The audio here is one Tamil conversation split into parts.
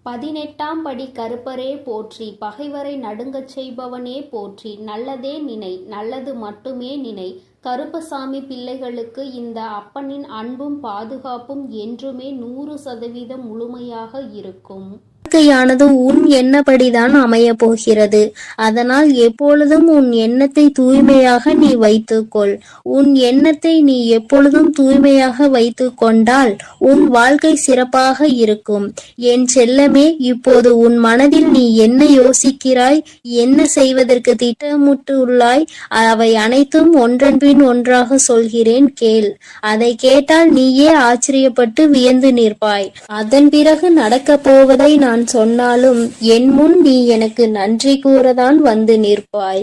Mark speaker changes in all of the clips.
Speaker 1: 18ஆம் படி கருப்பரே போற்றி, பகைவரை நடுங்கச் செய்பவனே போற்றி, நல்லதே நினை, நல்லது மட்டுமே நினை. கருப்பசாமி பிள்ளைகளுக்கு இந்த அப்பனின் அன்பும் பாதுகாப்பும் என்றுமே 100% முழுமையாக இருக்கும்.
Speaker 2: வாழ்க்கையானது உன் எண்ணப்படிதான் அமையப் போகிறது. அதனால் எப்பொழுதும் உன் எண்ணத்தை தூய்மையாக நீ வைத்துக்கொள். உன் எண்ணத்தை நீ எப்பொழுதும் தூய்மையாக வைத்து கொண்டால் உன் வாழ்க்கை சிறப்பாக இருக்கும். என் செல்லமே, இப்போது உன் மனதில் நீ என்ன யோசிக்கிறாய், என்ன செய்வதற்கு திட்டமிட்டுள்ளாய், அவை அனைத்தும் ஒன்றன் பின் ஒன்றாக சொல்கிறேன், கேள். அதை கேட்டால் நீயே ஆச்சரியப்பட்டு வியந்து நிற்பாய். அதன் பிறகு நடக்கப் போவதை நான் சொன்னாலும் என் முன் நீ எனக்கு நன்றி கூறதான் வந்து நிற்பாய்.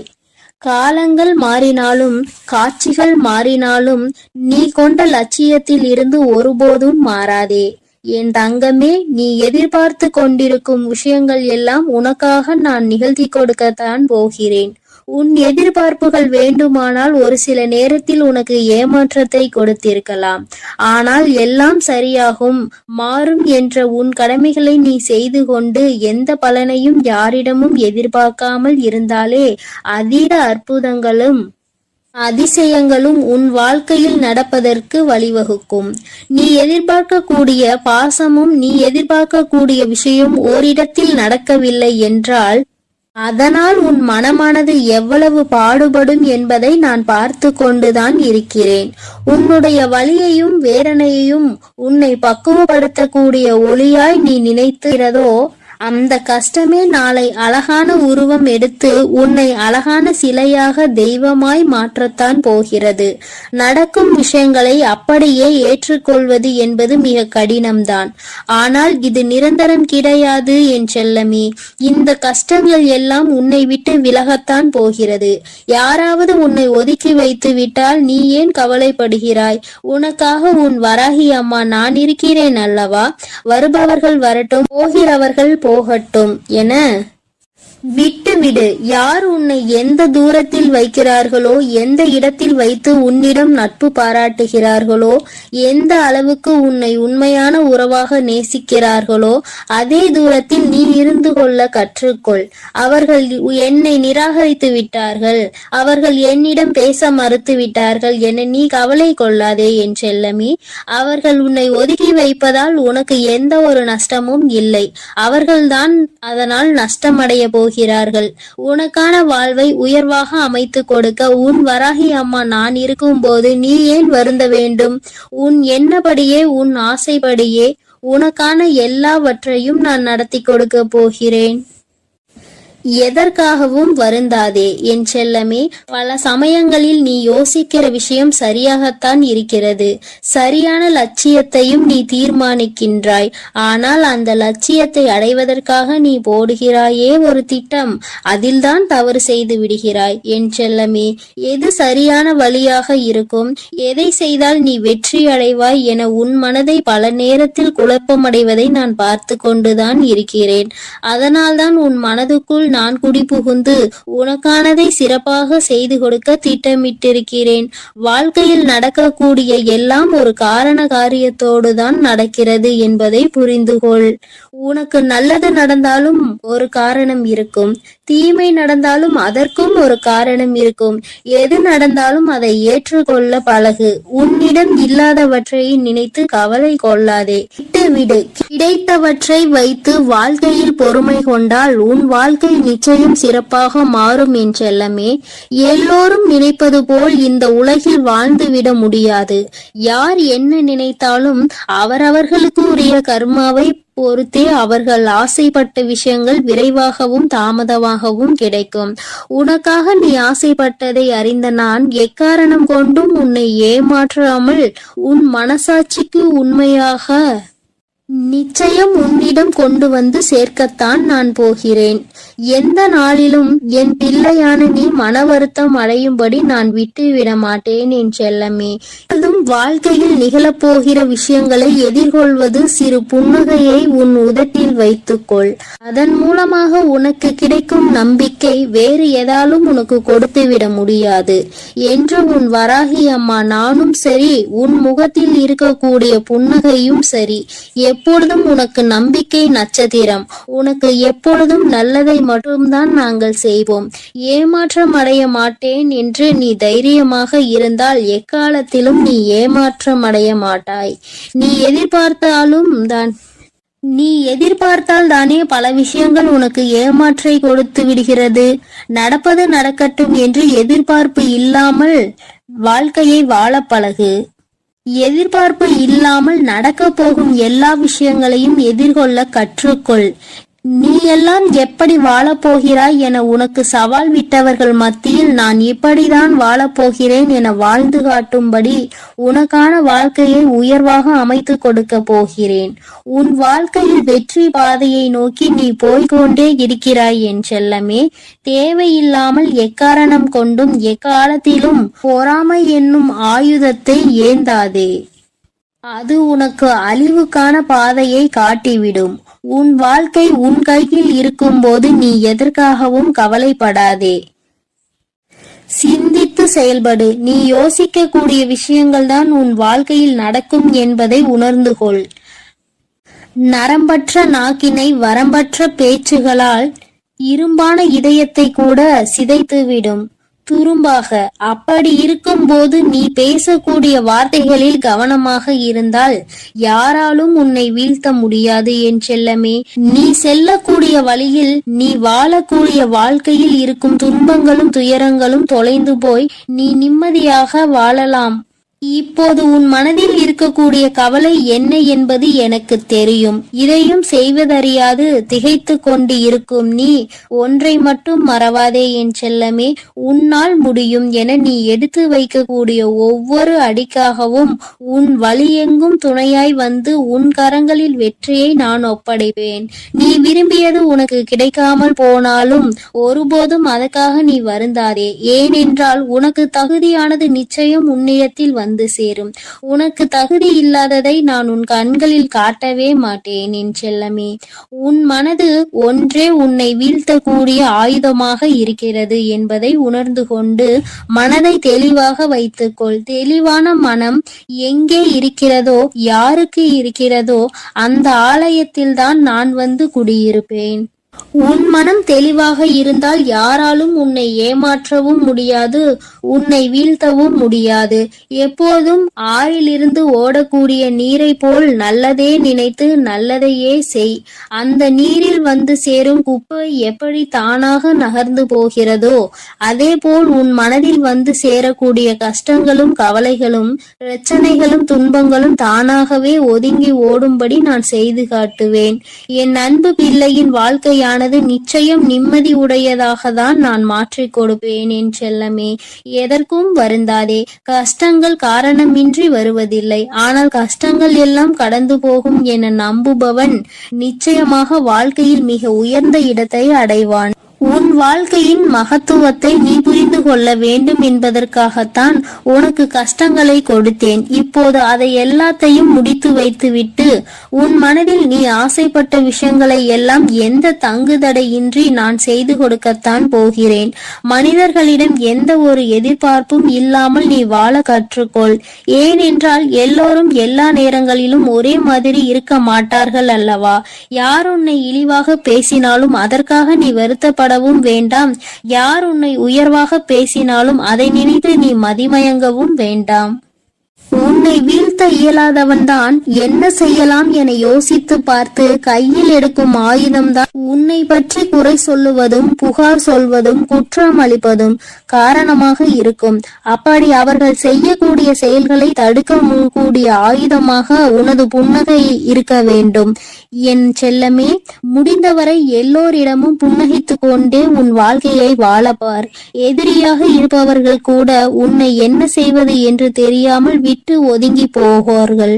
Speaker 2: காலங்கள் மாறினாலும் காட்சிகள் மாறினாலும் நீ கொண்ட லட்சியத்தில் இருந்து ஒருபோதும் மாறாதே. என் தங்கமே, நீ எதிர்பார்த்து கொண்டிருக்கும் விஷயங்கள் எல்லாம் உனக்காக நான் நிகழ்த்தி கொடுக்கத்தான் போகிறேன். உன் எதிர்பார்ப்புகள் வேண்டுமானால் ஒரு சில நேரத்தில் உனக்கு ஏமாற்றத்தை கொடுத்திருக்கலாம். ஆனால் எல்லாம் சரியாகும், மாறும் என்ற உன் கடமைகளை நீ செய்து கொண்டு எந்த பலனையும் யாரிடமும் எதிர்பார்க்காமல் இருந்தாலே அதீத அற்புதங்களும் அதிசயங்களும் உன் வாழ்க்கையில் நடப்பதற்கு வழிவகுக்கும். நீ எதிர்பார்க்கக்கூடிய பாசமும் நீ எதிர்பார்க்கக்கூடிய விஷயம் ஓரிடத்தில் நடக்கவில்லை என்றால் அதனால் உன் மனமானது எவ்வளவு பாடுபடும் என்பதை நான் பார்த்து கொண்டுதான் இருக்கிறேன். உன்னுடைய வலியையும் வேதனையையும் உன்னை பக்குவப்படுத்தக்கூடிய ஒளியாய் நீ நினைக்கிறதோ அந்த கஷ்டமே நாளை அழகான உருவம் எடுத்து உன்னை அழகான சிலையாக தெய்வமாய் மாற்றத்தான் போகிறது. நடக்கும் விஷயங்களை அப்படியே ஏற்றுக்கொள்வது என்பது மிக கடினம்தான். ஆனால் இது நிரந்தரம் கிடையாது என் செல்லமே. இந்த கஷ்டங்கள் எல்லாம் உன்னை விட்டு விலகத்தான் போகிறது. யாராவது உன்னை ஒதுக்கி வைத்து விட்டால் நீ ஏன் கவலைப்படுகிறாய்? உனக்காக உன் வராகி அம்மா நான் இருக்கிறேன் அல்லவா? வருபவர்கள் வரட்டும், போகிறவர்கள் போகட்டும் என விட்டுவிடு. யார் உன்னை எந்த தூரத்தில் வைக்கிறார்களோ, எந்த இடத்தில் வைத்து உன்னிடம் நட்பு பாராட்டுகிறார்களோ, எந்த அளவுக்கு உன்னை உண்மையான உறவாக நேசிக்கிறார்களோ அதே தூரத்தில் நீ இருந்து கொள்ள கற்றுக்கொள். அவர்கள் என்னை நிராகரித்து விட்டார்கள், அவர்கள் என்னிடம் பேச மறுத்து விட்டார்கள் என நீ கவலை கொள்ளாதே என் செல்லமே. அவர்கள் உன்னை ஒதுக்கி வைப்பதால் உனக்கு எந்த ஒரு நஷ்டமும் இல்லை. அவர்கள்தான் அதனால் நஷ்டமடைய போகிறார்கள். உனக்கான வாழ்வை உயர்வாக அமைத்து கொடுக்க உன் வராகி அம்மா நான் இருக்கும் போது நீ ஏன் வருந்த வேண்டும்? உன் எண்ணப்படியே உன் ஆசைப்படியே உனக்கான எல்லாவற்றையும் நான் நடத்தி கொடுக்க போகிறேன். எதற்காகவும் வருந்தாதே என் செல்லமே. பல சமயங்களில் நீ யோசிக்கிற விஷயம் சரியாகத்தான் இருக்கிறது. சரியான லட்சியத்தையும் நீ தீர்மானிக்கின்றாய். ஆனால் அந்த லட்சியத்தை அடைவதற்காக நீ போடுகிறாயே ஒரு திட்டம், அதில்தான் தவறு செய்து விடுகிறாய் என் செல்லமே. எது சரியான வழியாக இருக்கும், எதை செய்தால் நீ வெற்றி அடைவாய் என உன் மனதை பல நேரத்தில் குழப்பமடைவதை நான் பார்த்து கொண்டுதான் இருக்கிறேன். அதனால்தான் உன் மனதுக்குள் நான் குடிபுகுந்து உனக்கானதை சிறப்பாக செய்து கொடுக்க திட்டமிட்டிருக்கிறேன். வாழ்க்கையில் நடக்கக்கூடிய எல்லாம் ஒரு காரண காரியத்தோடு தான் நடக்கிறது என்பதை புரிந்து கொள். உனக்கு நல்லது நடந்தாலும் ஒரு காரணம் இருக்கும், தீமை நடந்தாலும் அதற்கும் ஒரு காரணம் இருக்கும். எது நடந்தாலும் அதை ஏற்றுக்கொள்ள பழகு. உன்னிடம் இல்லாதவற்றை நினைத்து கவலை கொள்ளாதே, விட்டுவிடு. கிடைத்தவற்றை வைத்து வாழ்க்கையில் பொறுமை கொண்டால் உன் வாழ்க்கை நிச்சயம் சிறப்பாக மாறும் என் செல்லமே. எல்லோரும் நினைப்பது போல் இந்த உலகில் வாழ்ந்துவிட முடியாது. யார் என்ன நினைத்தாலும் அவரவர்களுக்கு உரிய கர்மாவை பொறுத்தே அவர்கள் ஆசைப்பட்ட விஷயங்கள் விரைவாகவும் தாமதமாகவும் கிடைக்கும். உனக்காக நீ ஆசைப்பட்டதை அறிந்த நான் எக்காரணம் கொண்டும் உன்னை ஏமாற்றாமல் உன் மனசாட்சிக்கு உண்மையாக நிச்சயம் உன்னிடம் கொண்டு வந்து சேர்க்கத்தான் நான் போகிறேன். எந்த நாளிலும் என் பிள்ளையான நீ மன வருத்தம் அடையும்படி நான் விட்டுவிட மாட்டேன் என் செல்லமே. வாழ்க்கையில் நிகழப்போகிற விஷயங்களை எதிர்கொள்வது சிறு புன்னகையை உன் உதட்டில் வைத்துக்கொள். அதன் மூலமாக உனக்கு கிடைக்கும் நம்பிக்கை வேறு எதாலும் உனக்கு கொடுத்துவிட முடியாது என்று உன் வராகி அம்மா நானும் சரி, உன் முகத்தில் இருக்கக்கூடிய புன்னகையும் சரி, எப்பொழுதும் உனக்கு நம்பிக்கை நட்சத்திரம். உனக்கு எப்பொழுதும் நல்லதை மட்டும்தான் நாங்கள் செய்வோம். ஏமாற்றம் அடைய மாட்டேன் என்று நீ தைரியமாக இருந்தால் எக்காலத்திலும் நீ ஏமாற்றம் அடைய மாட்டாய். நீ எதிர்பார்த்தால் தானே பல விஷயங்கள் உனக்கு ஏமாற்றை கொடுத்து விடுகிறது. நடப்பது நடக்கட்டும் என்று எதிர்பார்ப்பு இல்லாமல் வாழ்க்கையை வாழ பழகு. எதிர்பார்ப்பு இல்லாமல் நடக்க போகும் எல்லா விஷயங்களையும் எதிர்கொள்ள கற்றுக்கொள். நீ எல்லாம் எப்படி வாழப்போகிறாய் என உனக்கு சவால் விட்டவர்கள் மத்தியில் நான் இப்படிதான் வாழப்போகிறேன் என வாழ்ந்து காட்டும்படி உனக்கான வாழ்க்கையை உயர்வாக அமைத்து கொடுக்க போகிறேன். உன் வாழ்க்கையில் வெற்றி பாதையை நோக்கி நீ போய்கொண்டே இருக்கிறாய் என் செல்லமே. தேவையில்லாமல் எக்காரணம் கொண்டும் எக்காலத்திலும் பொறாமை என்னும் ஆயுதத்தை ஏந்தாதே. அது உனக்கு அழிவுக்கான பாதையை காட்டிவிடும். உன் வாழ்க்கை உன் கையில் இருக்கும்போது நீ எதற்காகவும் கவலைப்படாதே. சிந்தித்து செயல்படு. நீ யோசிக்கக்கூடிய விஷயங்கள் தான் உன் வாழ்க்கையில் நடக்கும் என்பதை உணர்ந்து கொள். நரம்பற்ற நாக்கினை வரம்பற்ற பேச்சுகளால் இரும்பான இதயத்தை கூட சிதைத்துவிடும் துரும்பாக. அப்படி இருக்கும் போது நீ பேசக்கூடிய வார்த்தைகளில் கவனமாக இருந்தால் யாராலும் உன்னை வீழ்த்த முடியாது என் செல்லமே. நீ செல்லக்கூடிய வழியில், நீ வாழக்கூடிய வாழ்க்கையில் இருக்கும் துன்பங்களும் துயரங்களும் தொலைந்து போய் நீ நிம்மதியாக வாழலாம். இப்போது உன் மனதில் இருக்கக்கூடிய கவலை என்ன என்பது எனக்கு தெரியும். இதையும் செய்வதறியாது திகைத்து கொண்டு இருக்கும் நீ ஒன்றை மட்டும் மறவாதே என் செல்லமே. உன்னால் முடியும் என நீ எடுத்து வைக்கக்கூடிய ஒவ்வொரு அடிக்காகவும் உன் வழியெங்கும் துணையாய் வந்து உன் கரங்களில் வெற்றியை நான் ஒப்படைப்பேன். நீ விரும்பியது உனக்கு கிடைக்காமல் போனாலும் ஒருபோதும் அதற்காக நீ வருந்தாதே. ஏனென்றால் உனக்கு தகுதியானது நிச்சயம் உன்னிடத்தில் வந்து சேரும். உனக்கு தகுதி இல்லாததை நான் உன் கண்களில் காட்டவே மாட்டேன் என் செல்லமே. உன் மனது ஒன்றே உன்னை வீழ்த்தக்கூடிய ஆயுதமாக இருக்கிறது என்பதை உணர்ந்து கொண்டு மனதை தெளிவாக வைத்துக்கொள். தெளிவான மனம் எங்கே இருக்கிறதோ, யாருக்கு இருக்கிறதோ அந்த ஆலயத்தில் தான் நான் வந்து குடியிருப்பேன். உன் மனம் தெளிவாக இருந்தால் யாராலும் உன்னை ஏமாற்றவும் முடியாது, உன்னை வீழ்த்தவும் முடியாது. எப்போதும் ஆறிலிருந்து ஓடக்கூடிய நீரை போல் நல்லதே நினைத்து நல்லதையே செய். அந்த நீரில் வந்து சேரும் குப்பை எப்படி தானாக நகர்ந்து போகிறதோ அதே போல் உன் மனதில் வந்து சேரக்கூடிய கஷ்டங்களும் கவலைகளும் பிரச்சனைகளும் துன்பங்களும் தானாகவே ஒதுங்கி ஓடும்படி நான் செய்து காட்டுவேன். என் அன்பு பிள்ளையின் வாழ்க்கை நிச்சயம் நிம்மதி உடையதாக தான் நான் மாற்றிக் கொடுப்பேன் என் செல்லமே. எதற்கும் வருந்தாதே. கஷ்டங்கள் காரணமின்றி வருவதில்லை. ஆனால் கஷ்டங்கள் எல்லாம் கடந்து போகும் என நம்புபவன் நிச்சயமாக வாழ்க்கையில் மிக உயர்ந்த இடத்தை அடைவான். உன் வாழ்க்கையின் மகத்துவத்தை நீ புரிந்து கொள்ள வேண்டும் என்பதற்காகத்தான் உனக்கு கஷ்டங்களை கொடுத்தேன். இப்போது அதை எல்லாத்தையும் முடித்து வைத்துவிட்டு உன் மனதில் நீ ஆசைப்பட்ட விஷயங்களை எல்லாம் எந்த தங்குதடையின்றி நான் செய்து கொடுக்கத்தான் போகிறேன். மனிதர்களிடம் எந்த ஒரு எதிர்பார்ப்பும் இல்லாமல் நீ வாழ கற்றுக்கொள். ஏனென்றால் எல்லோரும் எல்லா நேரங்களிலும் ஒரே மாதிரி இருக்க மாட்டார்கள் அல்லவா? யார் உன்னை இழிவாக பேசினாலும் அதற்காக நீ வருத்தப்பட வேண்டாம். யார் உன்னை உயர்வாக பேசினாலும் அதை நினைத்து நீ மதிமயங்கவும் வேண்டாம். உன்னை வீழ்த்த இயலாதவன் தான் என்ன செய்யலாம் என யோசித்து பார்த்து கையில் எடுக்கும் ஆயுதம்தான் உன்னை பற்றி குறை சொல்லுவதும் புகார் சொல்வதும் குற்றம் அளிப்பதும் காரணமாக இருக்கும். அப்படி அவர்கள் செய்யக்கூடிய செயல்களை தடுக்க கூடிய ஆயுதமாக உனது புன்னகை இருக்க வேண்டும் என் செல்லமே. முடிந்தவரை எல்லோரிடமும் புன்னகைத்து கொண்டே உன் வாழ்க்கையை வாழப்பார். எதிரியாக இருப்பவர்கள் கூட உன்னை என்ன செய்வது என்று தெரியாமல் விட்டு விட்டு ஒதுங்கி போவார்கள்.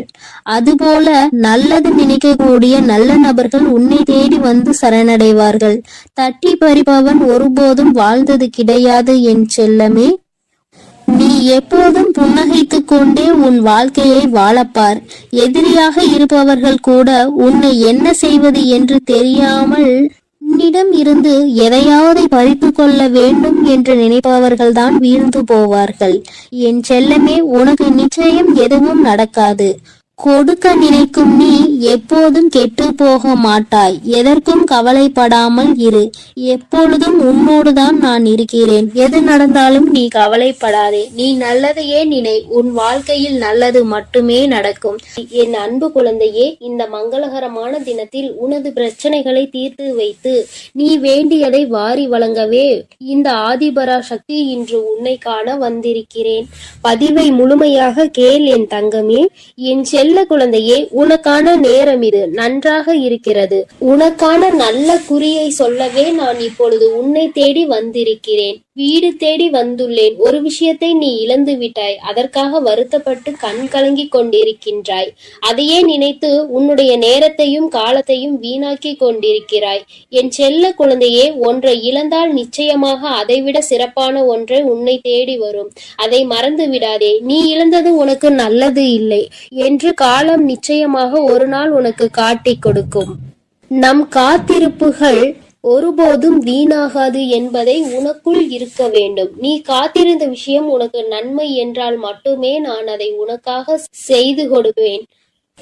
Speaker 2: அதுபோல நல்லது நினைக்கக்கூடிய நல்ல நபர்கள் உன்னை தேடி வந்து சரணடைவார்கள். தட்டி பறிப்பவன் ஒருபோதும் வாழ்ந்தது கிடையாது என் செல்லமே. நீ எப்போதும் புன்னகைத்துக் கொண்டே உன் வாழ்க்கையை வாழப்பார். எதிரியாக இருப்பவர்கள் கூட உன்னை என்ன செய்வது என்று தெரியாமல் உன்னிடம் இருந்து எதையாவது பறித்து கொள்ள வேண்டும் என்று நினைப்பவர்கள்தான் வீழ்ந்து போவார்கள். என் செல்லமே, உனக்கு நிச்சயம் எதுவும் நடக்காது. கொடுக்க நினைக்கும் நீ எப்போதும் கெட்டு போக மாட்டாய். எதற்கும் கவலைப்படாமல் இரு. எப்பொழுதும் உன்னோடுதான் நான் இருக்கிறேன். எது நடந்தாலும் நீ கவலைப்படாதே. நீ நல்லதையே நினை. உன் வாழ்க்கையில் நல்லது மட்டுமே நடக்கும். என் அன்பு குழந்தையே, இந்த மங்களகரமான தினத்தில் உனது பிரச்சனைகளை தீர்த்து வைத்து நீ வேண்டியதை வாரி வழங்கவே இந்த ஆதிபரா சக்தி இன்று உன்னை காண வந்திருக்கிறேன். பதிவை முழுமையாக கேள் என் தங்கமே. என் செல்ல குழந்தையே, உனக்கான நேரம் இது நன்றாக இருக்கிறது. உனக்கான நல்ல குறியை சொல்லவே நான் இப்பொழுது உன்னை தேடி வந்திருக்கிறேன். வீடு தேடி வந்துள்ளேன். ஒரு விஷயத்தை நீ இழந்து விட்டாய். அதற்காக வருத்தப்பட்டு கண் கலங்கி கொண்டிருக்கின்றாய். அதையே நினைத்து உன்னுடைய நேரத்தையும் காலத்தையும் வீணாக்கி கொண்டிருக்கிறாய். என் செல்ல குழந்தையே, ஒன்றை இழந்தால் நிச்சயமாக அதைவிட சிறப்பான ஒன்றை உன்னை தேடி வரும். அதை மறந்து விடாதே. நீ இழந்தது உனக்கு நல்லது இல்லை என்று காலம் நிச்சயமாக ஒரு நாள் உனக்கு காட்டிக் கொடுக்கும். நம் காத்திருப்புகள் ஒருபோதும் வீணாகாது என்பதை உனக்குள் இருக்க வேண்டும். நீ காத்திருந்த விஷயம் உனக்கு நன்மை என்றால் மட்டுமே நான் அதை உனக்காக செய்து கொடுப்பேன்.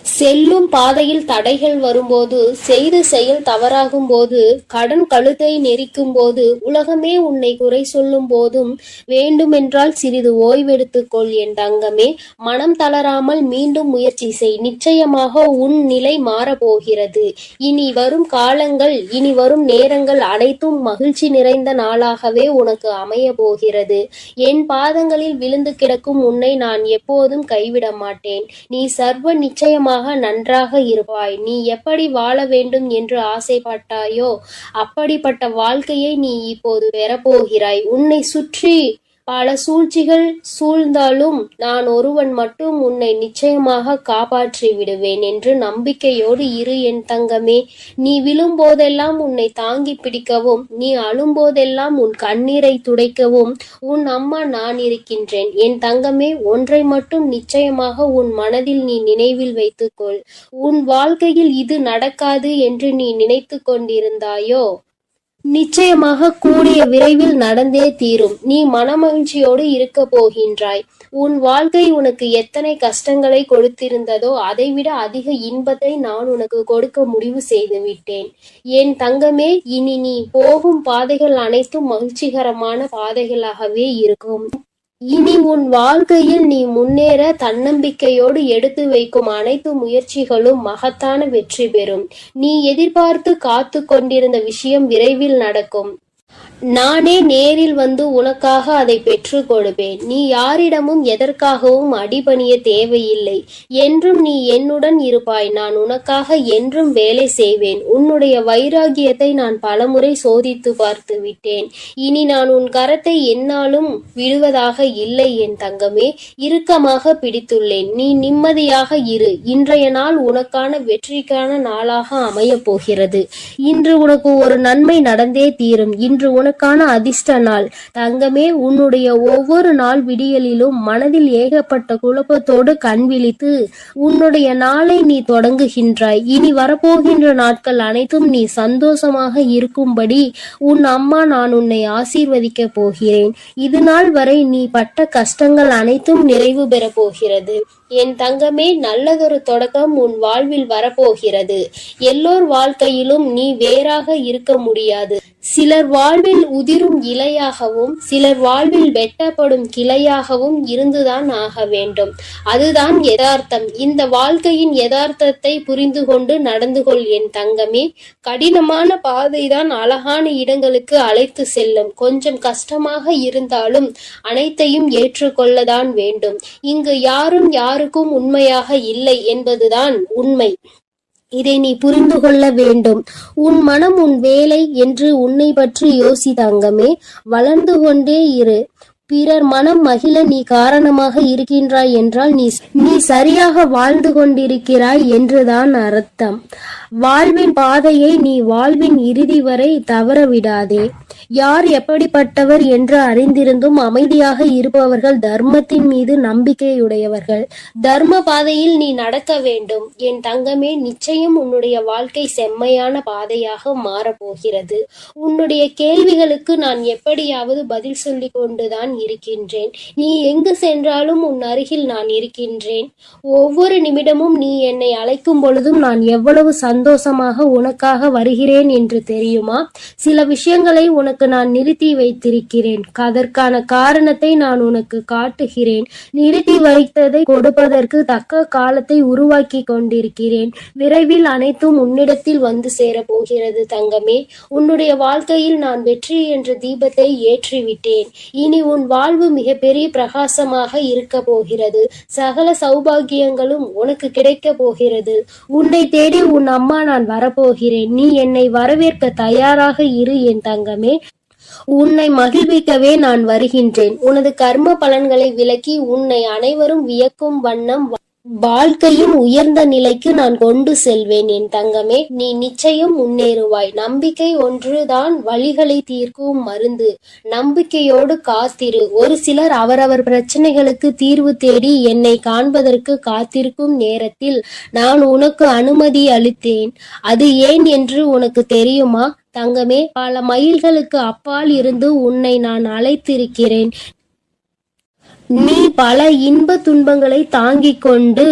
Speaker 2: செல்லும் பாதையில் தடைகள் வரும்போது, செய்த செயல் தவறாகும் போது, கடன் கழுத்தை நெரிக்கும் போது, உலகமே உன்னை குறை சொல்லும் போதும் வேண்டுமென்றால் சிறிது ஓய்வெடுத்துக்கொள் என் தங்கமே. மனம் தளராமல் மீண்டும் முயற்சி செய். நிச்சயமாக உன் நிலை மாறப்போகிறது. இனி வரும் காலங்கள், இனி வரும் நேரங்கள் அனைத்தும் மகிழ்ச்சி நிறைந்த நாளாகவே உனக்கு அமைய போகிறது. என் பாதங்களில் விழுந்து கிடக்கும் உன்னை நான் எப்போதும் கைவிட மாட்டேன். நீ சர்வ நிச்சயம் நன்றாக இருப்பாய். நீ எப்படி வாழ வேண்டும் என்று ஆசைப்பட்டாயோ அப்படிப்பட்ட வாழ்க்கையை நீ இப்போது பெறப்போகிறாய். உன்னை சுற்றி பல சூழ்ச்சிகள் சூழ்ந்தாலும் நான் ஒருவன் மட்டும் உன்னை நிச்சயமாக காப்பாற்றி விடுவேன் என்று நம்பிக்கையோடு இரு என் தங்கமே. நீ விழும்போதெல்லாம் உன்னை தாங்கி பிடிக்கவும், நீ அழும்போதெல்லாம் உன் கண்ணீரை துடைக்கவும் உன் அம்மா நான் இருக்கின்றேன். என் தங்கமே, ஒன்றை மட்டும் நிச்சயமாக உன் மனதில் நீ நினைவில் வைத்துக்கொள். உன் வாழ்க்கையில் இது நடக்காது என்று நீ நினைத்து கொண்டிருந்தாயோ நிச்சயமாக கூடிய விரைவில் நடந்தே தீரும். நீ மனமகிழ்ச்சியோடு இருக்க போகின்றாய். உன் வாழ்க்கை உனக்கு எத்தனை கஷ்டங்களை கொடுத்திருந்ததோ அதைவிட அதிக இன்பத்தை நான் உனக்கு கொடுக்க முடிவு செய்து விட்டேன். என் தங்கமே, இனி நீ போகும் பாதைகள் அனைத்தும் மகிழ்ச்சிகரமான பாதைகளாகவே இருக்கும். இனி உன் வாழ்க்கையில் நீ முன்னேற தன்னம்பிக்கையோடு எடுத்து வைக்கும் அனைத்து முயற்சிகளும் மகத்தான வெற்றி பெறும். நீ எதிர்பார்த்து காத்து கொண்டிருந்த விஷயம் விரைவில் நடக்கும். நானே நேரில் வந்து உனக்காக அதை பெற்று கொடுப்பேன். நீ யாரிடமும் எதற்காகவும் அடிபணிய தேவையில்லை. என்றும் நீ என்னுடன் இருப்பாய். நான் உனக்காக என்றும் வேலை செய்வேன். உன்னுடைய வைராகியத்தை நான் பலமுறை சோதித்து பார்த்து விட்டேன். இனி நான் உன் கரத்தை என்னாலும் விடுவதாக இல்லை என் தங்கமே. இறுக்கமாக பிடித்துள்ளேன். நீ நிம்மதியாக இரு. இன்றைய நாள் உனக்கான வெற்றிக்கான நாளாக அமையப் போகிறது. இன்று உனக்கு ஒரு நன்மை நடந்தே தீரும். இன்று உனக்கான அதிர்ஷ்ட நாள் தங்கமே. உன்னுடைய ஒவ்வொரு நாள் விடியலிலும் மனதில் ஏகப்பட்ட குழப்பத்தோடு கண் விழித்து உன்னுடைய நாளை நீ தொடங்குகின்றாய். இனி வரப்போகின்ற நாட்கள் அனைத்தும் நீ சந்தோஷமாக இருக்கும்படி உன் அம்மா நான் உன்னை ஆசீர்வதிக்க போகிறேன். இது நாள் வரை நீ பட்ட கஷ்டங்கள் அனைத்தும் நிறைவு பெற போகிறது. என் தங்கமே, நல்லதொரு தொடக்கம் உன் வாழ்வில் வரப்போகிறது. எல்லோர் வாழ்க்கையிலும் நீ வேறாக இருக்க முடியாது. சிலர் வாழ்வில் உதிரும் இலையாகவும் சிலர் வாழ்வில் வெட்டப்படும் கிளையாகவும் இருந்துதான் ஆக வேண்டும். அதுதான் யதார்த்தம். இந்த வாழ்க்கையின் யதார்த்தத்தை புரிந்து கொண்டு நடந்து கொள் என் தங்கமே. கடினமான பாதைதான் அழகான இடங்களுக்கு அழைத்து செல்லும். கொஞ்சம் கஷ்டமாக இருந்தாலும் அனைத்தையும் ஏற்றுக்கொள்ளதான் வேண்டும். இங்கு யாரும் யாருக்கும் உண்மையாக இல்லை என்பதுதான் உண்மை. இதை நீ புரிந்து கொள்ள வேண்டும். உன் மனம் உன் வேலை என்று உன்னை பற்றி யோசி தங்கமே. வளர்ந்து கொண்டே இரு. பிறர் மனம் மகிழ நீ காரணமாக இருக்கின்றாய் என்றால் நீ சரியாக வாழ்ந்து கொண்டிருக்கிறாய் என்றுதான் அர்த்தம். வாழ்வின் பாதையை நீ வாழ்வின் இறுதி வரை தவற விடாதே. யார் எப்படிப்பட்டவர் என்று அறிந்திருந்தும் அமைதியாக இருப்பவர்கள் தர்மத்தின் மீது நம்பிக்கையுடையவர்கள். தர்ம பாதையில் நீ நடக்க வேண்டும் என் தங்கமே. நிச்சயம் உன்னுடைய வாழ்க்கை செம்மையான பாதையாக மாறப்போகிறது. உன்னுடைய கேள்விகளுக்கு நான் எப்படியாவது பதில் சொல்லிக் கொண்டுதான் இருக்கின்றேன். நீ எங்கு சென்றாலும் உன் அருகில் நான் இருக்கின்றேன். ஒவ்வொரு நிமிடமும் நீ என்னை அழைக்கும் பொழுதும் நான் எவ்வளவு சந்தோஷமாக உனக்காக வருகிறேன் என்று தெரியுமா? சில விஷயங்களை உனக்கு நான் நிறுத்தி வைத்திருக்கிறேன். அதற்கான காரணத்தை நான் உனக்கு காட்டுகிறேன். நிறுத்தி வைத்ததை கொடுப்பதற்கு தக்க காலத்தை உருவாக்கி கொண்டிருக்கிறேன். விரைவில் அனைத்தும் உன்னிடத்தில் வந்து சேரப்போகிறது தங்கமே. உன்னுடைய வாழ்க்கையில் நான் வெற்றி என்ற தீபத்தை ஏற்றிவிட்டேன். இனி உன் வாழ்வு மிகப்பெரிய பிரகாசமாக இருக்க போகிறது. சகல சௌபாகியங்களும் உனக்கு கிடைக்க போகிறது. உன்னை தேடி உன் அம்மா நான் வரப்போகிறேன். நீ என்னை வரவேற்க தயாராக இரு என் தங்கமே. உன்னை மகிழ்விக்கவே நான் வருகின்றேன். உனது கர்ம பலன்களை விலக்கி உன்னை அனைவரும் வியக்கும் வண்ணம் வாழ்க்கையின் உயர்ந்த நிலைக்கு நான் கொண்டு செல்வேன் என் தங்கமே. நீ நிச்சயம் முன்னேறுவாய். நம்பிக்கை ஒன்றுதான் வழிகளை தீர்க்கும் மருந்து. நம்பிக்கையோடு காத்திரு. ஒரு சிலர் அவரவர் பிரச்சனைகளுக்கு தீர்வு தேடி என்னை காண்பதற்கு காத்திருக்கும் நேரத்தில் நான் உனக்கு அனுமதி அளித்தேன். அது ஏன் என்று உனக்கு தெரியுமா தங்கமே? பல மைல்களுக்கு அப்பால் இருந்து உன்னை நான் அழைத்திருக்கிறேன். நீ பல இன்ப துன்பங்களை தாங்கிக் கொண்டு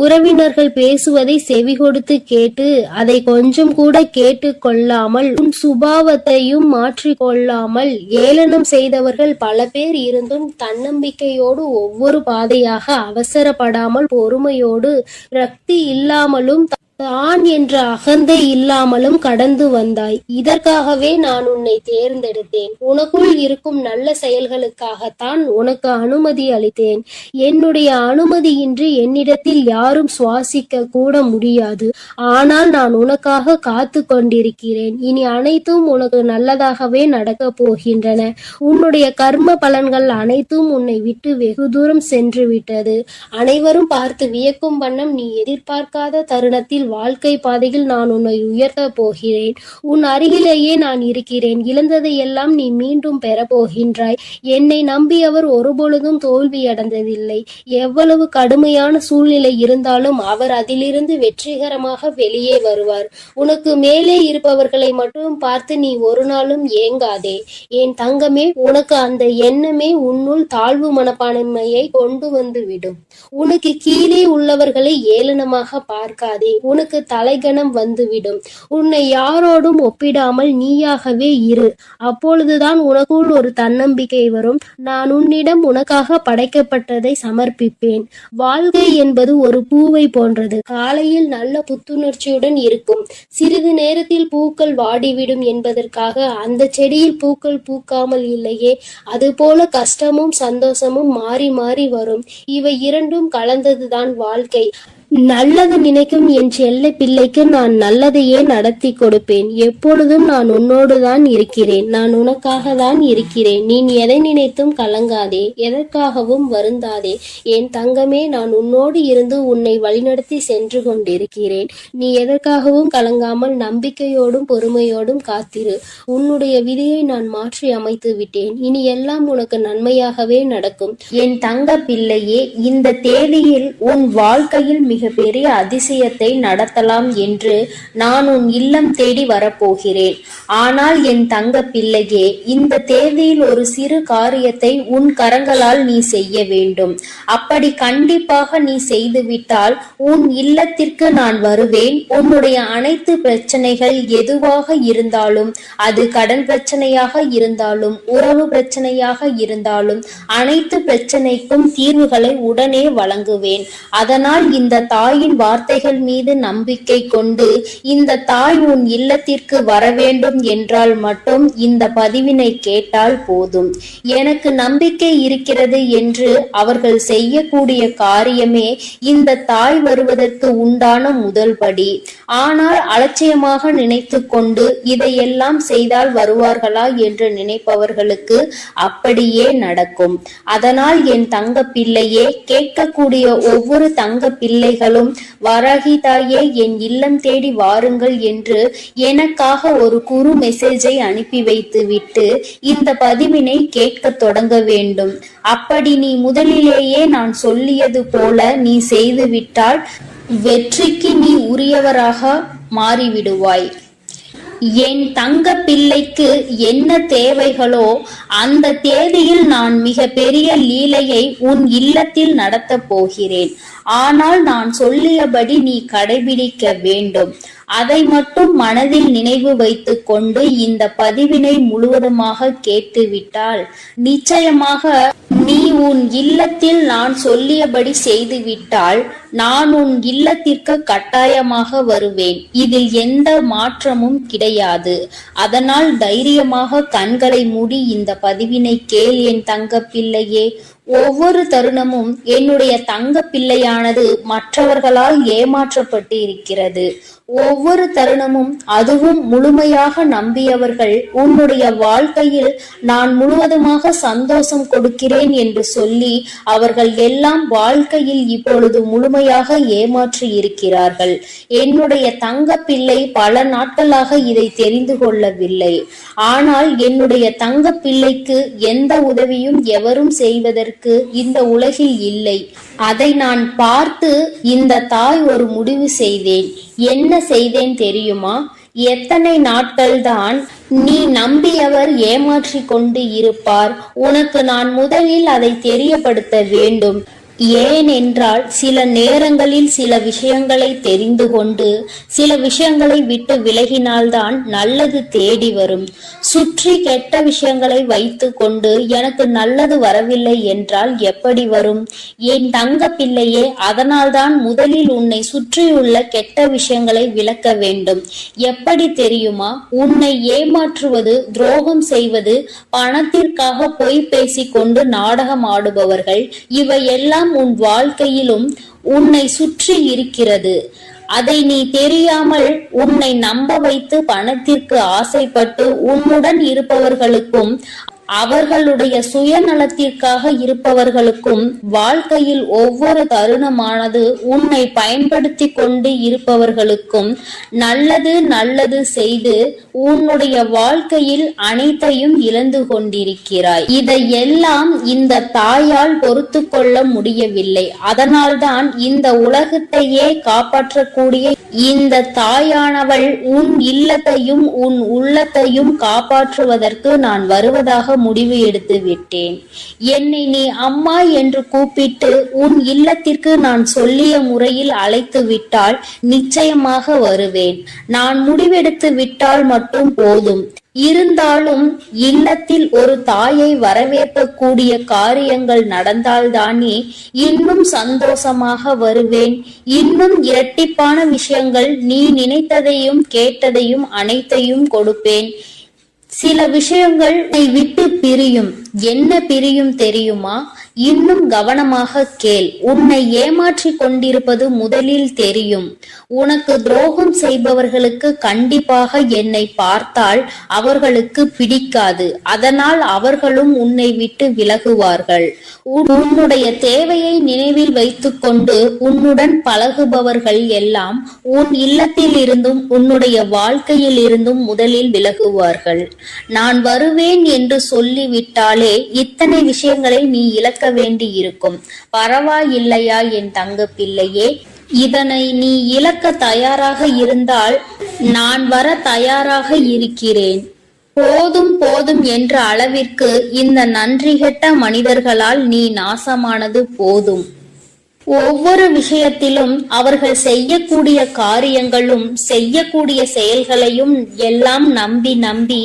Speaker 2: உறவினர்கள் பேசுவதை செவி கொடுத்து கேட்டு அதை கொஞ்சம் கூட கேட்டு கொள்ளாமல் உன் சுபாவத்தையும் மாற்றிக்கொள்ளாமல் ஏளனம் செய்தவர்கள் பல பேர் இருந்தும் தன்னம்பிக்கையோடு ஒவ்வொரு பாதையாக அவசரப்படாமல் பொறுமையோடு ரக்தி இல்லாமலும் தான் என்ற அகந்தை இல்லாமலும் கடந்து வந்தாய். இதற்காகவே நான் உன்னை தேர்ந்தெடுத்தேன். உனக்குள் இருக்கும் நல்ல செயல்களுக்காகத்தான் உனக்கு அனுமதி அளித்தேன். என்னுடைய அனுமதியின்றி என்னிடத்தில் யாரும் சுவாசிக்க கூட முடியாது. ஆனால் நான் உனக்காக காத்து கொண்டிருக்கிறேன். இனி அனைத்தும் உனக்கு நல்லதாகவே நடக்க போகின்றன. உன்னுடைய கர்ம பலன்கள் அனைத்தும் உன்னை விட்டு வெகு தூரம் சென்று விட்டது. அனைவரும் பார்த்து வியக்கும் வண்ணம் நீ எதிர்பார்க்காத தருணத்தில் வாழ்க்கை பாதையில் நான் உன்னை உயர்த்த போகிறேன். உன் அருகிலேயே நான் இருக்கிறேன். இழந்ததை எல்லாம் நீ மீண்டும் பெற போகின்றாய். என்னை நம்பியவர் ஒருபொழுதும் தோல்வி அடைந்ததில்லை. எவ்வளவு கடுமையான சூழ்நிலை இருந்தாலும் அவர் அதிலிருந்து வெற்றிகரமாக வெளியே வருவார். உனக்கு மேலே இருப்பவர்களை மட்டும் பார்த்து நீ ஒரு நாளும் ஏங்காதே என் தங்கமே. உனக்கு அந்த எண்ணமே உன்னுள் தாழ்வு மனப்பான்மையை கொண்டு வந்து விடும். உனக்கு கீழே உள்ளவர்களை ஏளனமாக பார்க்காதே. உனக்கு தலைகணம் வந்துவிடும். உன்னை யாரோடும் ஒப்பிடாமல் நீயாகவே இரு. அப்பொழுதுதான் உனக்குள் ஒரு தன்னம்பிக்கை வரும். நான் உன்னிடம் உனக்காக படைக்கப்பட்டதை சமர்ப்பிப்பேன். வாழ்க்கை என்பது ஒரு பூவை போன்றது. காலையில் நல்ல புத்துணர்ச்சியுடன் இருக்கும். சிறிது நேரத்தில் பூக்கள் வாடிவிடும் என்பதற்காக அந்த செடியில் பூக்கள் பூக்காமல் இல்லையே. அதுபோல கஷ்டமும் சந்தோஷமும் மாறி மாறி வரும். இவை இரண்டும் கலந்ததுதான் வாழ்க்கை. நல்லது நினைக்கும் என் செல்ல பிள்ளைக்கு நான் நல்லதையே நடத்தி கொடுப்பேன். எப்பொழுதும் நான் உன்னோடு தான் இருக்கிறேன். நான் உனக்காக தான் இருக்கிறேன். நீ எதை நினைத்தும் கலங்காதே. எதற்காகவும் வருந்தாதே என் தங்கமே. நான் உன்னோடு இருந்து உன்னை வழிநடத்தி சென்று கொண்டிருக்கிறேன். நீ எதற்காகவும் கலங்காமல் நம்பிக்கையோடும் பொறுமையோடும் காத்திரு. உன்னுடைய விதியை நான் மாற்றி அமைத்து விட்டேன். இனி எல்லாம் உனக்கு நன்மையாகவே நடக்கும் என் தங்க பிள்ளையே. இந்த தேதியில் உன் வாழ்க்கையில் மிக பெரிய அதிசயத்தை நடத்தலாம் என்று நான் உன் இல்லம் தேடி வரப்போகிறேன். ஆனால் என் தங்க பிள்ளையே, இந்த தேதியில் ஒரு சிறு காரியத்தை உன் கரங்களால் நீ செய்ய வேண்டும். அப்படி கண்டிப்பாக நீ செய்துவிட்டால் உன் இல்லத்திற்கு நான் வருவேன். உன்னுடைய அனைத்து பிரச்சனைகள் எதுவாக இருந்தாலும், அது கடன் பிரச்சனையாக இருந்தாலும், உறவு பிரச்சனையாக இருந்தாலும், அனைத்து பிரச்சனைக்கும் தீர்வுகளை உடனே வழங்குவேன். அதனால் இந்த தாயின் வார்த்தைகள் மீது நம்பிக்கை கொண்டு இந்த தாய் உன் இல்லத்திற்கு வர வேண்டும் என்றால் மட்டும் இந்த பதிவினை கேட்டால் போதும். எனக்கு நம்பிக்கை இருக்கிறது என்று அவர்கள் செய்யக்கூடிய காரியமே இந்த தாய் வருவதற்கு உண்டான முதல் படி. ஆனால் அலட்சியமாக நினைத்து கொண்டு இதையெல்லாம் செய்தால் வருவார்களா என்று நினைப்பவர்களுக்கு அப்படியே நடக்கும். அதனால் என் தங்க பிள்ளையே, கேட்கக்கூடிய ஒவ்வொரு தங்க பிள்ளைகளும் வராகி தாயே என் இல்லம் தேடி வாருங்கள் என்று எனக்காக ஒரு குறு மெசேஜை அனுப்பி வைத்து விட்டு இந்த பதிவினை கேட்க தொடங்க வேண்டும். அப்படி நீ முதலிலேயே நான் சொல்லியது போல நீ செய்துவிட்டால் வெற்றிக்கு நீ உரியவராக மாறிவிடுவாய். என் தங்க பிள்ளைக்கு என்ன தேவைகளோ அந்த தேதியில் நான் மிக பெரிய லீலையை உன் இல்லத்தில் நடத்தப் போகிறேன். ஆனால் நான் சொல்லியபடி நீ கடைபிடிக்க வேண்டும். அதை மட்டும் மனதில் நினைவு வைத்துக் கொண்டு இந்த பதிவினை முழுவதுமாக கேட்டுவிட்டால் நிச்சயமாக நீ உன் இல்லத்தில் நான் சொல்லியபடி செய்துவிட்டால் நான் உன் இல்லத்திற்கு கட்டாயமாக வருவேன். இதில் எந்த மாற்றமும் கிடையாது. அதனால் தைரியமாக கண்களை மூடி இந்த பதிவினை கேள் என் தங்க பிள்ளையே. ஒவ்வொரு தருணமும் என்னுடைய தங்க பிள்ளையானது மற்றவர்களால் ஏமாற்றப்பட்டு இருக்கிறது. ஒவ்வொரு தருணமும் அதுவும் முழுமையாக நம்பியவர்கள் உன்னுடைய வாழ்க்கையில் நான் முழுவதுமாக சந்தோஷம் கொடுக்கிறேன் என்று சொல்லி அவர்கள் எல்லாம் வாழ்க்கையில் இப்பொழுது முழுமையாக ஏமாற்றி இருக்கிறார்கள். என்னுடைய தங்க பிள்ளை பல நாட்களாக இதை தெரிந்து கொள்ளவில்லை. ஆனால் என்னுடைய தங்க பிள்ளைக்கு எந்த உதவியும் எவரும் செய்வதற்கு இந்த உலகில் இல்லை. அதை நான் பார்த்து இந்த தாய் ஒரு முடிவு செய்தேன். என்ன செய்தேன் தெரியுமா? எத்தனை நாட்கள்தான் நீ நம்பியவர் ஏமாற்றி கொண்டு இருப்பார்? உனக்கு நான் முதலில் அதை தெரியப்படுத்த வேண்டும். ஏனென்றால் சில நேரங்களில் சில விஷயங்களை தெரிந்து கொண்டு சில விஷயங்களை விட்டு விலகினால்தான் நல்லது தேடி வரும். சுற்றி கெட்ட விஷயங்களை வைத்து கொண்டு எனக்கு நல்லது வரவில்லை என்றால் எப்படி வரும்? என் தங்க பிள்ளையே, அதனால்தான் முதலில் உன்னை சுற்றியுள்ள கெட்ட விஷயங்களை விலக்க வேண்டும். எப்படி தெரியுமா? உன்னை ஏமாற்றுவது, துரோகம் செய்வது, பணத்திற்காக பொய் பேசிக்கொண்டு நாடகம் ஆடுபவர்கள் இவையெல்லாம் உன் வாழ்க்கையிலும் உன்னை சுற்றி இருக்கிறது. அதை நீ தெரியாமல் உன்னை நம்ப வைத்து பணத்திற்கு ஆசைப்பட்டு உன்னுடன் இருப்பவர்களுக்கும் அவர்களுடைய சுயநலத்திற்காக இருப்பவர்களுக்கும் வாழ்க்கையில் ஒவ்வொரு தருணமானது உன்னை பயன்படுத்தி கொண்டு இருப்பவர்களுக்கும் நல்லது நல்லது செய்து உன்னுடைய வாழ்க்கையில் அனைத்தையும் இழந்து கொண்டிருக்கிறாய். இதையெல்லாம் இந்த தாயால் பொறுத்து கொள்ள முடியவில்லை. அதனால்தான் இந்த உலகத்தையே காப்பாற்றக்கூடிய இந்த தாயானவள் உன் இல்லத்தையும் உன் உள்ளத்தையும் காப்பாற்றுவதற்கு நான் வருவதாக முடிவு எடுத்து விட்டேன். என்னை நீ அம்மா என்று கூப்பிட்டு உன் இல்லத்திற்கு நான் சொல்லிய முறையில் அழைத்து விட்டால் நிச்சயமாக வருவேன். நான் முடிவெடுத்து விட்டால் மட்டும் போதும். இருந்தாலும் இல்லத்தில் ஒரு தாயை வரவேற்கக்கூடிய காரியங்கள் நடந்தால்தானே இன்னும் சந்தோஷமாக வருவேன். இன்னும் இரட்டிப்பான விஷயங்கள், நீ நினைத்ததையும் கேட்டதையும் அனைத்தையும் கொடுப்பேன். சில விஷயங்கள் விட்டு பிரியும். என்ன பிரியும் தெரியுமா? இன்னும் கவனமாக கேள். உன்னை ஏமாற்றி கொண்டிருப்பது முதலில் தெரியும். உனக்கு துரோகம் செய்பவர்களுக்கு கண்டிப்பாக என்னை பார்த்தால் அவர்களுக்கு பிடிக்காது. அதனால் அவர்களும் உன்னை விட்டு விலகுவார்கள். உன்னுடைய தேவையை நினைவில் வைத்துக் கொண்டு உன்னுடன் பழகுபவர்கள் எல்லாம் உன் இல்லத்தில் இருந்தும் உன்னுடைய வாழ்க்கையில் இருந்தும் முதலில் விலகுவார்கள். நான் வருவேன் என்று சொல்லிவிட்டாலே இத்தனை விஷயங்களை நீ இழக்க வேண்டி இருக்கும். பரவாயில்லையா என் தங்க பிள்ளையே? இதனை நீ இழக்க தயாராக இருந்தால் நான் வர தயாராக இருக்கிறேன். போதும் போதும் என்ற அளவிற்கு இந்த நன்றிகெட்ட மனிதர்களால் நீ நாசமானது போதும். ஒவ்வொரு விஷயத்திலும் அவர்கள் செய்யக்கூடிய காரியங்களும் செய்யக்கூடிய செயல்களையும் எல்லாம் நம்பி நம்பி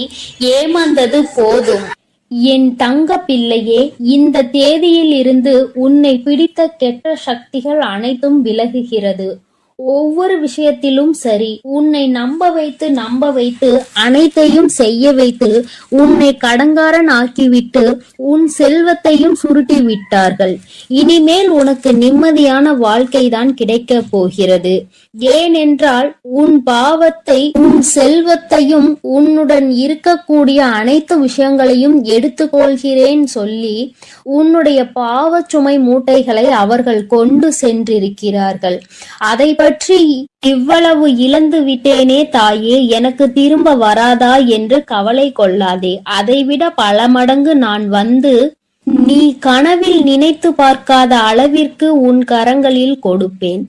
Speaker 2: ஏமாந்தது போதும்.
Speaker 1: என் தங்க பிள்ளையே, இந்த தேதியில் இருந்து உன்னை பிடித்த கெட்ட சக்திகள் அனைத்தும் விலகுகிறது. ஒவ்வொரு விஷயத்திலும் சரி, உன்னை நம்ப வைத்து அனைத்தையும் செய்ய வைத்து உன்னை கடங்காரன் ஆக்கிவிட்டு உன் செல்வத்தையும் சுருட்டி விட்டார்கள். இனிமேல் உனக்கு நிம்மதியான வாழ்க்கைதான் கிடைக்க போகிறது. ஏனென்றால் உன் பாவத்தை, உன் செல்வத்தையும், உன்னுடன் இருக்கக்கூடிய அனைத்து விஷயங்களையும் எடுத்துக்கொள்கிறேன் சொல்லி உன்னுடைய பாவ சுமை மூட்டைகளை அவர்கள் கொண்டு சென்றிருக்கிறார்கள். அதை பற்றி இவ்வளவு இழந்து விட்டேனே தாயே, எனக்கு திரும்ப வராதா என்று கவலை கொள்ளாதே. அதைவிட பல மடங்கு நான் வந்து நீ கனவில் நினைத்து பார்க்காத அளவிற்கு உன் கரங்களில் கொடுப்பேன்.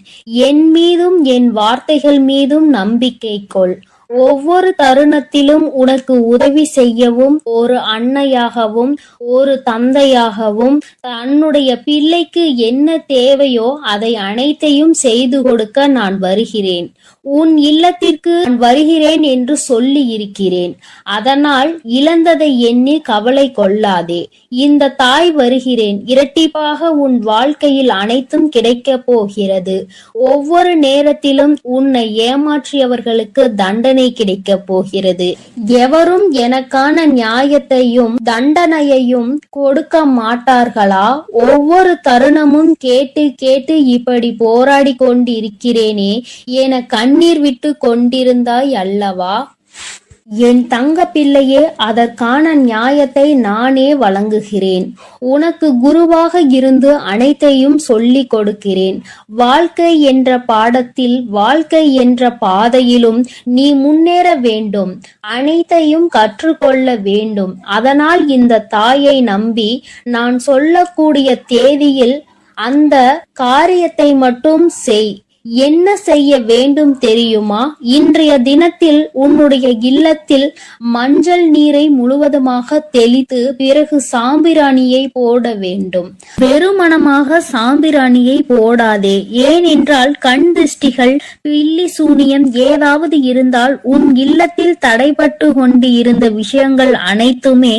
Speaker 1: என் மீதும் என் வார்த்தைகள் மீதும் நம்பிக்கை கொள். ஒவ்வொரு தருணத்திலும் உனக்கு உதவி செய்யவும், ஒரு அன்னையாகவும் ஒரு தந்தையாகவும் தன்னுடைய பிள்ளைக்கு என்ன தேவையோ அதை அனைத்தையும் செய்து கொடுக்க நான் வருகிறேன். உன் இல்லத்திற்கு நான் வருகிறேன் என்று சொல்லி இருக்கிறேன். அதனால் இழந்ததை எண்ணி கவலை கொள்ளாதே. இந்த தாய் வருகிறேன். இரட்டிப்பாக உன் வாழ்க்கையில் அனைத்தும் கிடைக்க போகிறது. ஒவ்வொரு நேரத்திலும் உன்னை ஏமாற்றியவர்களுக்கு தண்டனை கிடைக்க போகிறது. எவரும் எனக்கான நியாயத்தையும் தண்டனையையும் கொடுக்க மாட்டார்களா? ஒவ்வொரு தருணமும் கேட்டு கேட்டு இப்படி போராடி கொண்டிருக்கிறேனே என கண்ணீர் விட்டு கொண்டிருந்தாய் அல்லவா? என் தங்க பிள்ளையே, அதற்கான நியாயத்தை நானே வழங்குகிறேன். உனக்கு குருவாக இருந்து அனைத்தையும் சொல்லிக் கொடுக்கிறேன். வாழ்க்கை என்ற பாடத்தில், வாழ்க்கை என்ற பாதையிலும் நீ முன்னேற வேண்டும். அனைத்தையும் கற்றுக்கொள்ள வேண்டும். அதனால் இந்த தாயை நம்பி நான் சொல்லக்கூடிய தேதியில் அந்த காரியத்தை மட்டும் செய். என்ன செய்ய வேண்டும் தெரியுமா? இன்றைய தினத்தில் உன்னுடைய இல்லத்தில் மஞ்சள் நீரை முழுவதுமாக தெளித்து பிறகு சாம்பிராணியை போட வேண்டும். வெறுமனமாக சாம்பிராணியை போடாதே. ஏனென்றால் கண் திருஷ்டிகள், பில்லி சூனியம் ஏதாவது இருந்தால் உன் இல்லத்தில் தடைபட்டு கொண்டு இருந்த விஷயங்கள் அனைத்துமே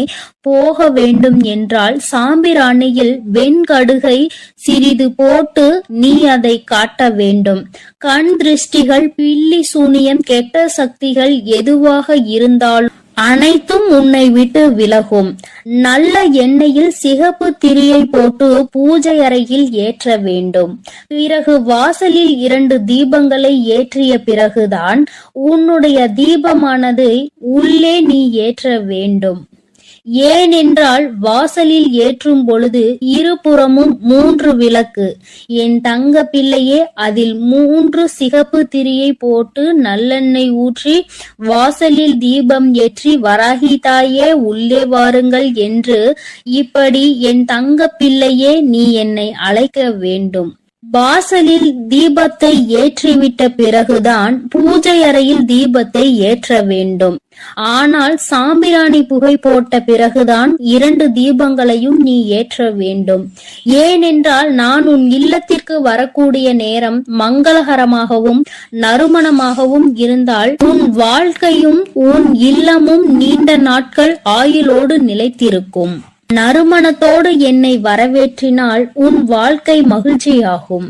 Speaker 1: போக வேண்டும் என்றால் சாம்பிராணியில் வெண்கடுகை சிறிது போட்டு நீ அதை காட்ட வேண்டும். கண் திருஷ்டிகள், பில்லி சூனியம், கெட்ட சக்திகள் எதுவாக இருந்தாலும் அனைத்தும் உன்னை விட்டு விலகும். நல்ல எண்ணெயில் சிகப்பு திரியை போட்டு பூஜை அறையில் ஏற்ற வேண்டும். பிறகு வாசலில் 2 தீபங்களை ஏற்றிய பிறகுதான் உன்னுடைய தீபமானது உள்ளே நீ ஏற்ற வேண்டும். ஏனென்றால் வாசலில் ஏற்றும் பொழுது இருபுறமும் 3 விளக்கு. என் தங்க பிள்ளையே, அதில் 3 சிகப்பு திரியை போட்டு நல்லெண்ணெய் ஊற்றி வாசலில் தீபம் ஏற்றி வராகி தாயே உள்ளே வாருங்கள் என்று இப்படி என் தங்க பிள்ளையே நீ என்னை அழைக்க வேண்டும். வாசலில் தீபத்தை ஏற்றிவிட்ட பிறகுதான் பூஜை அறையில் தீபத்தை ஏற்ற வேண்டும். ஆனால் சாம்பிராணி புகை போட்ட பிறகுதான் 2 தீபங்களையும் நீ ஏற்ற வேண்டும். ஏனென்றால் நான் உன் இல்லத்திற்கு வரக்கூடிய நேரம் மங்களகரமாகவும் நறுமணமாகவும் இருந்தால் உன் வாழ்க்கையும் உன் இல்லமும் நீண்ட நாட்கள் ஆயுளோடு நிலைத்திருக்கும். நறுமணத்தோடு என்னை வரவேற்றினால் உன் வாழ்க்கை மகிழ்ச்சியாகும்.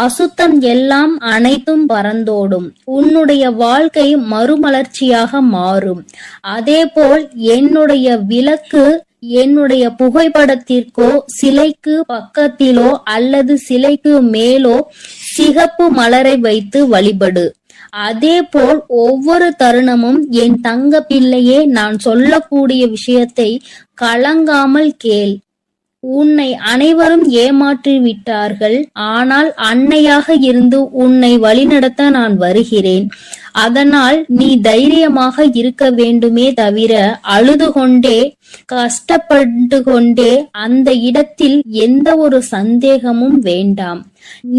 Speaker 1: அசுத்தம் எல்லாம் அனைத்தும் பறந்தோடும். உன்னுடைய வாழ்க்கை மறுமலர்ச்சியாக மாறும். அதேபோல் என்னுடைய விளக்கு, என்னுடைய புகைப்படத்திற்கோ சிலைக்கு பக்கத்திலோ அல்லது சிலைக்கு மேலோ சிகப்பு மலரை வைத்து வழிபடு. அதேபோல் ஒவ்வொரு தருணமும் என் தங்க பிள்ளையே, நான் சொல்லக்கூடிய விஷயத்தை கலங்காமல் கேள். உன்னை அனைவரும் ஏமாற்றி விட்டார்கள். ஆனால் அன்னையாக இருந்து உன்னை வழிநடத்த நான் வருகிறேன். அதனால் நீ தைரியமாக இருக்க வேண்டுமே தவிர அழுது கொண்டே கஷ்டப்பட்டு கொண்டே அந்த இடத்தில் எந்த ஒரு சந்தேகமும் வேண்டாம்.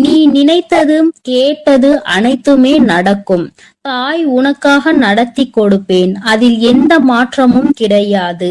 Speaker 1: நீ நினைத்தது கேட்டது அனைத்துமே நடக்கும். தாய் உனக்காக நடத்தி கொடுப்பேன். அதில் எந்த மாற்றமும் கிடையாது.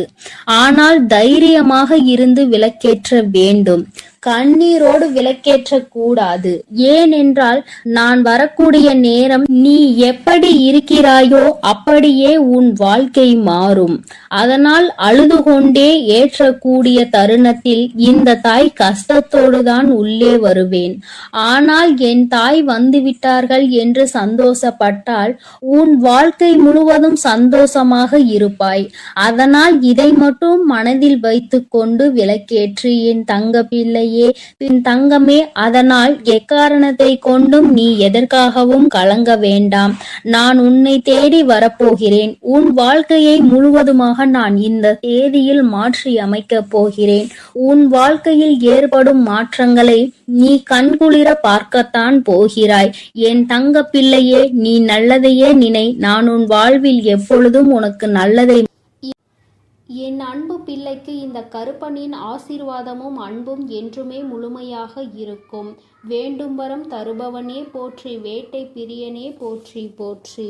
Speaker 1: ஆனால் தைரியமாக இருந்து விளக்கேற்ற வேண்டும்.
Speaker 2: கண்ணீரோடு விளக்கேற்றக் கூடாது. ஏனென்றால் நான் வரக்கூடிய நேரம் நீ எப்படி இருக்கிறாயோ அப்படியே உன் வாழ்க்கை மாறும். அதனால் அழுது கொண்டே ஏற்றக்கூடிய தருணத்தில் இந்த தாய் கஷ்டத்தோடுதான் உள்ளே வருவேன். ஆனால் என் தாய் வந்துவிட்டார்கள் என்று சந்தோஷப்பட்டால் உன் வாழ்க்கை முழுவதும் சந்தோஷமாக இருப்பாய். அதனால் இதை மட்டும் மனதில் வைத்துக் கொண்டு விளக்கேற்று என் தங்க பிள்ளையே, பின் தங்கமே. அதனால் எக்காரணத்தை கொண்டும் நீ எதற்காகவும் கலங்க வேண்டாம். நான் உன்னை தேடி வரப்போகிறேன். உன் வாழ்க்கையை முழுவதுமாக நான் இந்த தேதியில் மாற்றி அமைக்கப் போகிறேன். உன் வாழ்க்கையில் ஏற்படும் மாற்றங்களை நீ கண்குளிர பார்க்கத்தான் போகிறாய். என் தங்க பிள்ளையே, நீ நல்லதையே நினை. நான் உன் வாழ்வில் எப்பொழுதும் உனக்கு நல்லதை.
Speaker 1: என் அன்பு பிள்ளைக்கு இந்த கருப்பனின் ஆசீர்வாதமும் அன்பும் என்றுமே முழுமையாக இருக்கும். வேண்டும் வரம் தருபவனே போற்றி, வேட்டை பிரியனே போற்றி போற்றி.